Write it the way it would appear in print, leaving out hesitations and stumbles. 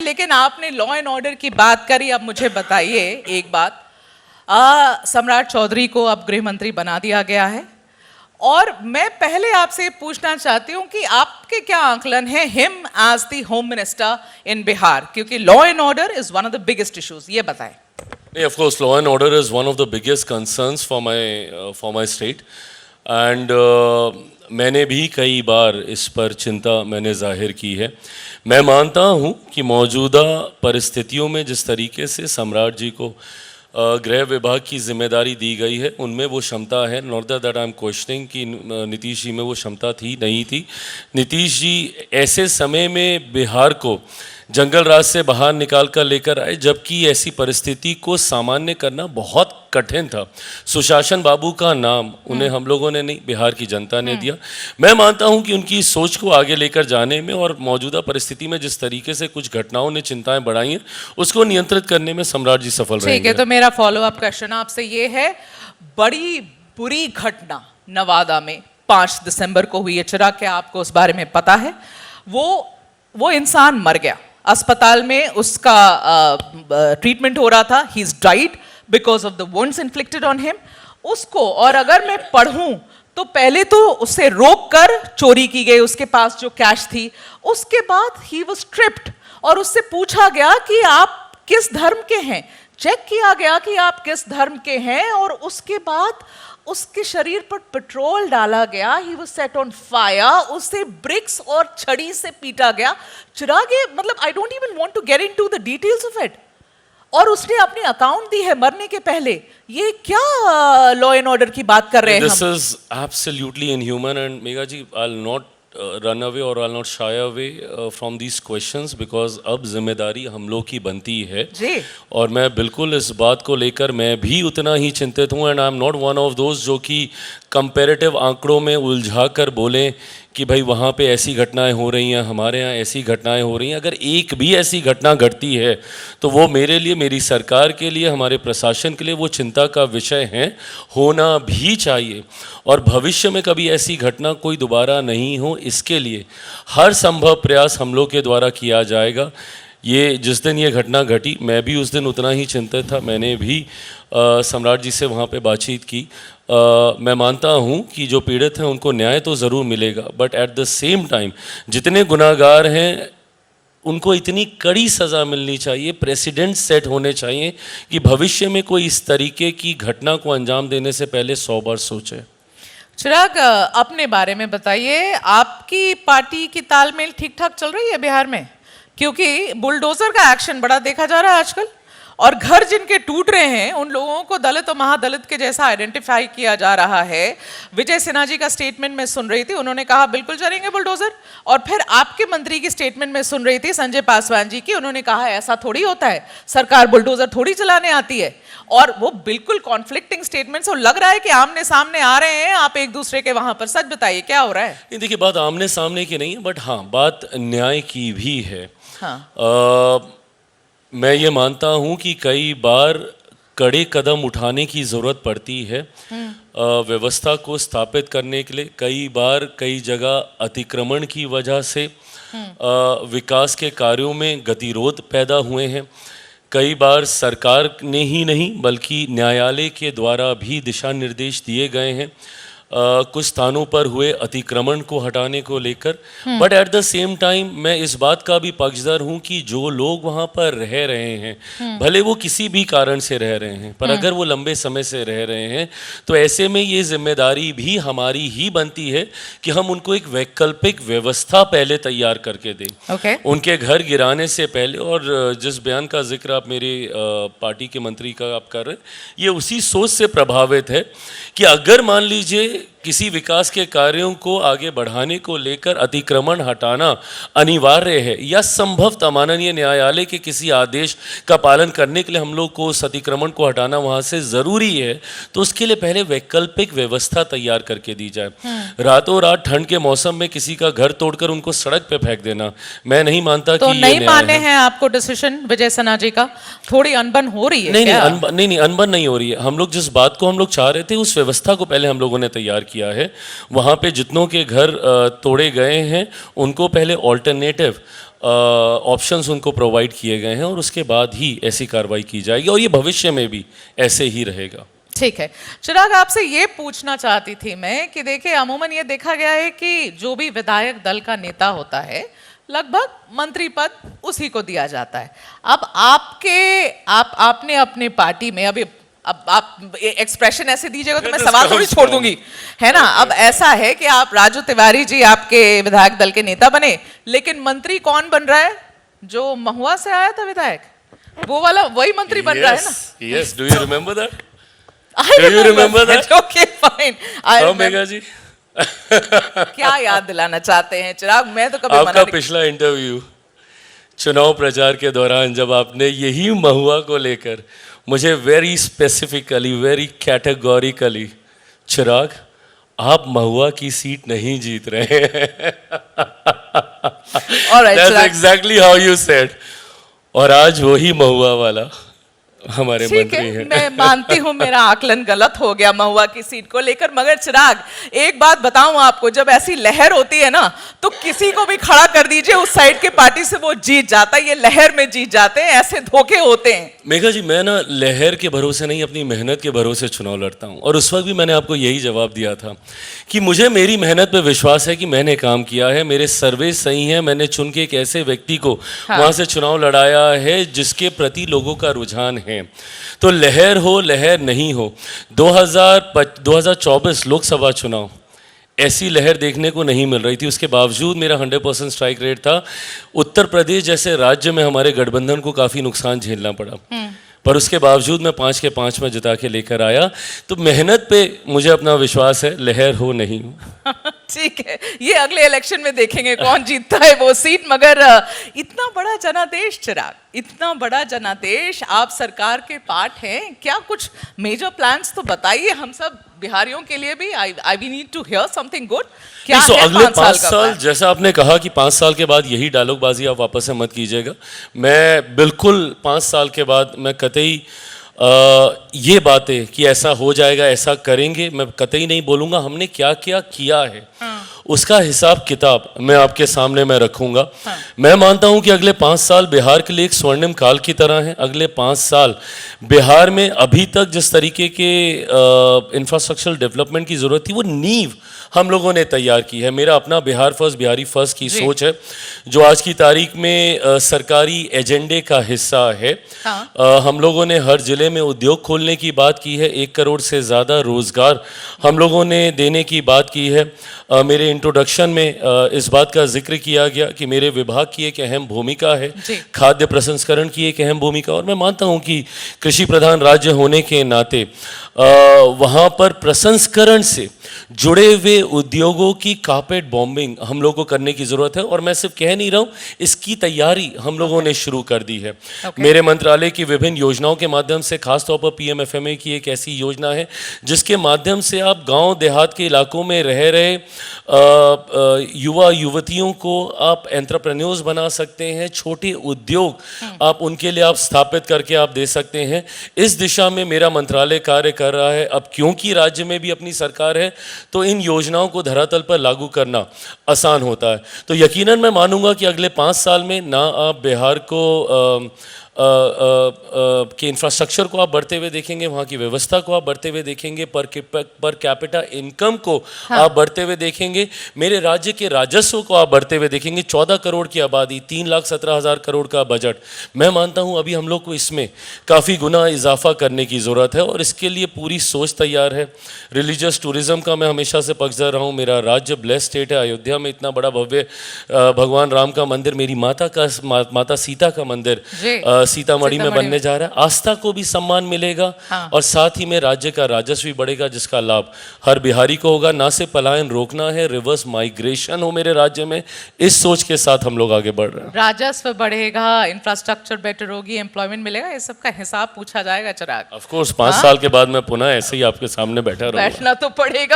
लेकिन आपने law and order की बात करी। अब मुझे बताइए एक बात, सम्राट चौधरी को अब गृह मंत्री बना दिया गया है, और मैं पहले आपसे पूछना चाहती हूं कि आपके क्या आकलन है him as the home minister in Bihar, क्योंकि law and order is one of the biggest issues, ये बताएं। नहीं, of course, law and order is one of the biggest concerns for my state, and मैंने भी कई बार इस पर चिंता मैंने जाहिर की है। मैं मानता हूँ कि मौजूदा परिस्थितियों में जिस तरीके से सम्राट जी को गृह विभाग की जिम्मेदारी दी गई है, उनमें वो क्षमता है। Not that I am questioning कि नीतीश जी में वो क्षमता थी नहीं थी। नीतीश जी ऐसे समय में बिहार को जंगल राज से बाहर निकाल कर लेकर आए, जबकि ऐसी परिस्थिति को सामान्य करना बहुत कठिन था। सुशासन बाबू का नाम उन्हें हम लोगों ने नहीं, बिहार की जनता ने दिया। मैं मानता हूं कि उनकी सोच को आगे लेकर जाने में और मौजूदा परिस्थिति में जिस तरीके से कुछ घटनाओं ने चिंताएं बढ़ाई हैं, उसको नियंत्रित करने में सम्राट जी सफल रहेंगे। ठीक है, तो मेरा फॉलोअप क्वेश्चन आपसे ये है, बड़ी बुरी घटना नवादा में 5 दिसंबर को हुई है। चिराग, क्या आपको उस बारे में पता है? वो इंसान मर गया, अस्पताल में उसका ट्रीटमेंट हो रहा था, he is died because of the wounds inflicted on him. उसको, और अगर मैं पढ़ूं तो पहले तो उससे रोक कर चोरी की गई उसके पास जो कैश थी, उसके बाद ही वाज स्ट्रिप्ड और उससे पूछा गया कि आप किस धर्म के हैं, चेक किया गया कि आप किस धर्म के हैं, और उसके बाद उसके शरीर पर पेट्रोल डाला गया, he was set on fire, उसे ब्रिक्स और छड़ी से पीटा गया। चिराग, मतलब I don't even want to get into the details of it, और उसने अपनी अकाउंट दी है मरने के पहले। ये क्या लॉ एंड ऑर्डर की बात कर रहे हैं हम? This is absolutely inhuman, and Megha ji, I will not run away और I will not shy away from these questions, because अब जिम्मेदारी हम लोग की बनती है जी। और मैं बिल्कुल इस बात को लेकर मैं भी उतना ही चिंतित हूँ। And I am not one of those जो कि कंपैरेटिव आंकड़ों में उलझा कर बोलें कि भाई वहाँ पे ऐसी घटनाएं हो रही हैं, हमारे यहाँ ऐसी घटनाएं हो रही हैं। अगर एक भी ऐसी घटना घटती है तो वो मेरे लिए, मेरी सरकार के लिए, हमारे प्रशासन के लिए वो चिंता का विषय है, होना भी चाहिए। और भविष्य में कभी ऐसी घटना कोई दोबारा नहीं हो, इसके लिए हर संभव प्रयास हम लोग के द्वारा किया जाएगा। ये जिस दिन ये घटना घटी, मैं भी उस दिन उतना ही चिंतित था। मैंने भी सम्राट जी से वहाँ पे बातचीत की। मैं मानता हूँ कि जो पीड़ित हैं उनको न्याय तो ज़रूर मिलेगा, but at the same time जितने गुनाहगार हैं उनको इतनी कड़ी सज़ा मिलनी चाहिए, प्रेसिडेंट सेट होने चाहिए कि भविष्य में कोई इस तरीके की घटना को अंजाम देने से पहले 100 बार सोचे। चिराग, अपने बारे में बताइए, आपकी पार्टी की तालमेल ठीक ठाक चल रही है बिहार में? क्योंकि बुलडोजर का एक्शन बड़ा देखा जा रहा है आजकल, और घर जिनके टूट रहे हैं उन लोगों को दलित और महादलित के जैसा आइडेंटिफाई किया जा रहा है। विजय सिन्हा जी का स्टेटमेंट में सुन रही थी, उन्होंने कहा बिल्कुल चलेंगे बुलडोजर, और फिर आपके मंत्री की स्टेटमेंट में सुन रही थी संजय पासवान जी की, उन्होंने कहा ऐसा थोड़ी होता है, सरकार बुलडोजर थोड़ी चलाने आती है। और वो बिल्कुल कॉन्फ्लिक्टिंग स्टेटमेंट्स, और लग रहा है कि आमने सामने आ रहे हैं आप एक दूसरे के वहां पर। सच बताइए क्या हो रहा है? नहीं, देखिए, बात आमने सामने की नहीं है, बट हाँ, बात न्याय की भी है। हाँ। मैं ये मानता हूँ कि कई बार कड़े कदम उठाने की ज़रूरत पड़ती है व्यवस्था को स्थापित करने के लिए। कई बार कई जगह अतिक्रमण की वजह से विकास के कार्यों में गतिरोध पैदा हुए हैं। कई बार सरकार ने ही नहीं बल्कि न्यायालय के द्वारा भी दिशा निर्देश दिए गए हैं कुछ स्थानों पर हुए अतिक्रमण को हटाने को लेकर। But at the same time मैं इस बात का भी पक्षधर हूँ कि जो लोग वहाँ पर रह रहे हैं, भले वो किसी भी कारण से रह रहे हैं, पर अगर वो लंबे समय से रह रहे हैं तो ऐसे में ये जिम्मेदारी भी हमारी ही बनती है कि हम उनको एक वैकल्पिक व्यवस्था पहले तैयार करके दें उनके घर गिराने से पहले। और जिस बयान का जिक्र आप मेरे पार्टी के मंत्री का आप कर रहे हैं, ये उसी सोच से प्रभावित है कि अगर मान लीजिए किसी विकास के कार्यों को आगे बढ़ाने को लेकर अतिक्रमण हटाना अनिवार्य है या संभवतः माननीय न्यायालय के किसी आदेश का पालन करने के लिए हम लोग को उस अतिक्रमण को हटाना वहाँ से ज़रूरी है, तो उसके लिए पहले वैकल्पिक व्यवस्था तैयार करके दी जाए। रातों रात ठंड के मौसम में किसी का घर तोड़कर उनको सड़क पे फेंक देना, मैं नहीं मानता तो कि नहीं माने हैं आपको डिसीजन विजय सिन्हा जी का? थोड़ी अनबन हो रही है? नहीं, अनबन नहीं हो रही है। हम लोग जिस बात को हम लोग चाह रहे थे उस व्यवस्था को पहले हम लोगों ने तैयार किया है। वहाँ पे जितनों के घर तोड़े गए हैं उनको पहले ऑल्टरनेटिव ऑप्शंस उनको प्रोवाइड किए गए हैं और उसके बाद ही ऐसी कार्रवाई की जाएगी और ये भविष्य में भी ऐसे ही रहेगा। ठीक है चिराग, आपसे ये पूछना चाहती थी मैं कि देखिए अमूमन ये देखा गया है कि जो भी विधायक दल का नेता होता है लगभग मंत्री पद उसी को दिया जाता है। अब आपने अपने पार्टी में अब आप एक्सप्रेशन ऐसे दीजिएगा तो मैं सवाल थोड़ी छोड़ दूंगी, है ना। अब ऐसा है कि आप राजू तिवारी जी आपके विधायक दल के नेता बने, लेकिन मंत्री कौन बन रहा है? जो महुआ से आया था विधायक, वो वाला वही मंत्री बन रहा है ना। Yes, do you remember that? Do you remember that? Okay, fine. Megha जी क्या याद दिलाना चाहते हैं चिराग? मैं तो कभी आपका पिछला इंटरव्यू चुनाव प्रचार के दौरान जब आपने यही महुआ को लेकर मुझे वेरी स्पेसिफिकली, वेरी कैटेगोरिकली, चिराग आप महुआ की सीट नहीं जीत रहे हैं, That's exactly how you said. और आज वही महुआ वाला हमारे मंत्री हैं। मैं मानती हूँ मेरा आकलन गलत हो गया महुआ की सीट को लेकर, मगर चिराग एक बात बताऊं आपको, जब ऐसी लहर होती है ना तो किसी को भी खड़ा कर दीजिए उस साइड के पार्टी से वो जीत जाता है। ये लहर में जीत जाते हैं, ऐसे धोखे होते हैं। मेघा जी मैं ना लहर के भरोसे नहीं, अपनी मेहनत के भरोसे चुनाव लड़ता हूँ और उस वक्त भी मैंने आपको यही जवाब दिया था कि मुझे मेरी मेहनत पे विश्वास है कि मैंने काम किया है, मेरे सर्वे सही है, मैंने चुन के एक ऐसे व्यक्ति को वहाँ से चुनाव लड़ाया है जिसके प्रति लोगों का रुझान है। तो लहर हो लहर नहीं हो, 2024 लोकसभा चुनाव ऐसी लहर देखने को नहीं मिल रही थी, उसके बावजूद मेरा 100% स्ट्राइक रेट था। उत्तर प्रदेश जैसे राज्य में हमारे गठबंधन को काफ़ी नुकसान झेलना पड़ा, पर उसके बावजूद मैं 5 के 5 में जिता के लेकर आया। तो मेहनत पे मुझे अपना विश्वास है, लहर हो नहीं हो। ठीक है, ये अगले इलेक्शन में देखेंगे कौन जीतता है वो सीट। मगर इतना बड़ा जनादेश चिराग, इतना बड़ा जनादेश, आप सरकार के पार्ट हैं, क्या कुछ मेजर प्लान्स तो बताइए हम सब बिहारियों के लिए भी। I we need to hear something good. क्या है अगले 5 साल, जैसा आपने कहा कि 5 साल के बाद यही डायलॉगबाजी आप वापस से मत कीजिएगा। मैं बिल्कुल 5 साल के बाद मैं कतई ये बातें कि ऐसा हो जाएगा, ऐसा करेंगे, मैं कतई नहीं बोलूँगा। हमने क्या क्या किया है उसका हिसाब किताब मैं आपके सामने मैं रखूँगा। मैं मानता हूँ कि अगले 5 साल बिहार के लिए एक स्वर्णिम काल की तरह है। अगले 5 साल बिहार में अभी तक जिस तरीके के इंफ्रास्ट्रक्चरल डेवलपमेंट की ज़रूरत थी वो नींव हम लोगों ने तैयार की है। मेरा अपना बिहार फर्स्ट, बिहारी फर्स्ट की सोच है जो आज की तारीख में सरकारी एजेंडे का हिस्सा है। हम लोगों ने हर जिले में उद्योग खोलने की बात की है, 1 करोड़ से ज़्यादा रोज़गार हम लोगों ने देने की बात की है। मेरे इंट्रोडक्शन में इस बात का जिक्र किया गया कि मेरे विभाग की एक अहम भूमिका है, खाद्य प्रसंस्करण की एक अहम भूमिका, और मैं मानता हूं कि कृषि प्रधान राज्य होने के नाते वहाँ पर प्रसंस्करण से जुड़े हुए उद्योगों की कारपेट बॉम्बिंग हम लोगों को करने की ज़रूरत है। और मैं सिर्फ कह नहीं रहा हूँ, इसकी तैयारी हम लोगों ने शुरू कर दी है। मेरे मंत्रालय की विभिन्न योजनाओं के माध्यम से, खासतौर पर PMFMA की एक ऐसी योजना है जिसके माध्यम से आप गांव देहात के इलाकों में रह रहे युवा युवतियों को आप एंटरप्रेन्योर्स बना सकते हैं, छोटे उद्योग आप उनके लिए आप स्थापित करके आप दे सकते हैं। इस दिशा में मेरा मंत्रालय कार्य कर रहा है। अब क्योंकि राज्य में भी अपनी सरकार है तो इन योजनाओं को धरातल पर लागू करना आसान होता है। तो यकीनन मैं मानूंगा कि अगले 5 साल में ना आप बिहार को के इंफ्रास्ट्रक्चर को आप बढ़ते हुए देखेंगे, वहाँ की व्यवस्था को आप बढ़ते हुए देखेंगे, पर कैपिटा इनकम को आप बढ़ते हुए देखेंगे, मेरे राज्य के राजस्व को आप बढ़ते हुए देखेंगे। 14 करोड़ की आबादी, 3,17,000 करोड़ का बजट, मैं मानता हूँ अभी हम लोग को इसमें काफ़ी गुना इजाफा करने की ज़रूरत है और इसके लिए पूरी सोच तैयार है। रिलीजियस टूरिज़्म का मैं हमेशा से पक्षधर रहा हूँ। मेरा राज्य ब्लेस्ड स्टेट है। अयोध्या में इतना बड़ा भव्य भगवान राम का मंदिर, मेरी माता सीता का मंदिर सीतामढ़ी में बनने जा रहा है। आस्था को भी सम्मान मिलेगा और साथ ही में राज्य का राजस्व भी बढ़ेगा जिसका लाभ हर बिहारी को होगा। ना सिर्फ पलायन रोकना है, रिवर्स माइग्रेशन हो मेरे राज्य में, इस सोच के साथ हम लोग आगे बढ़ रहे हैं। राजस्व बढ़ेगा, इंफ्रास्ट्रक्चर बेटर होगी, एम्प्लॉयमेंट मिलेगा, ये सब का हिसाब पूछा जाएगा चिराग। ऑफ कोर्स 5 साल के बाद मैं पुनः ऐसे ही आपके सामने बैठना तो पड़ेगा।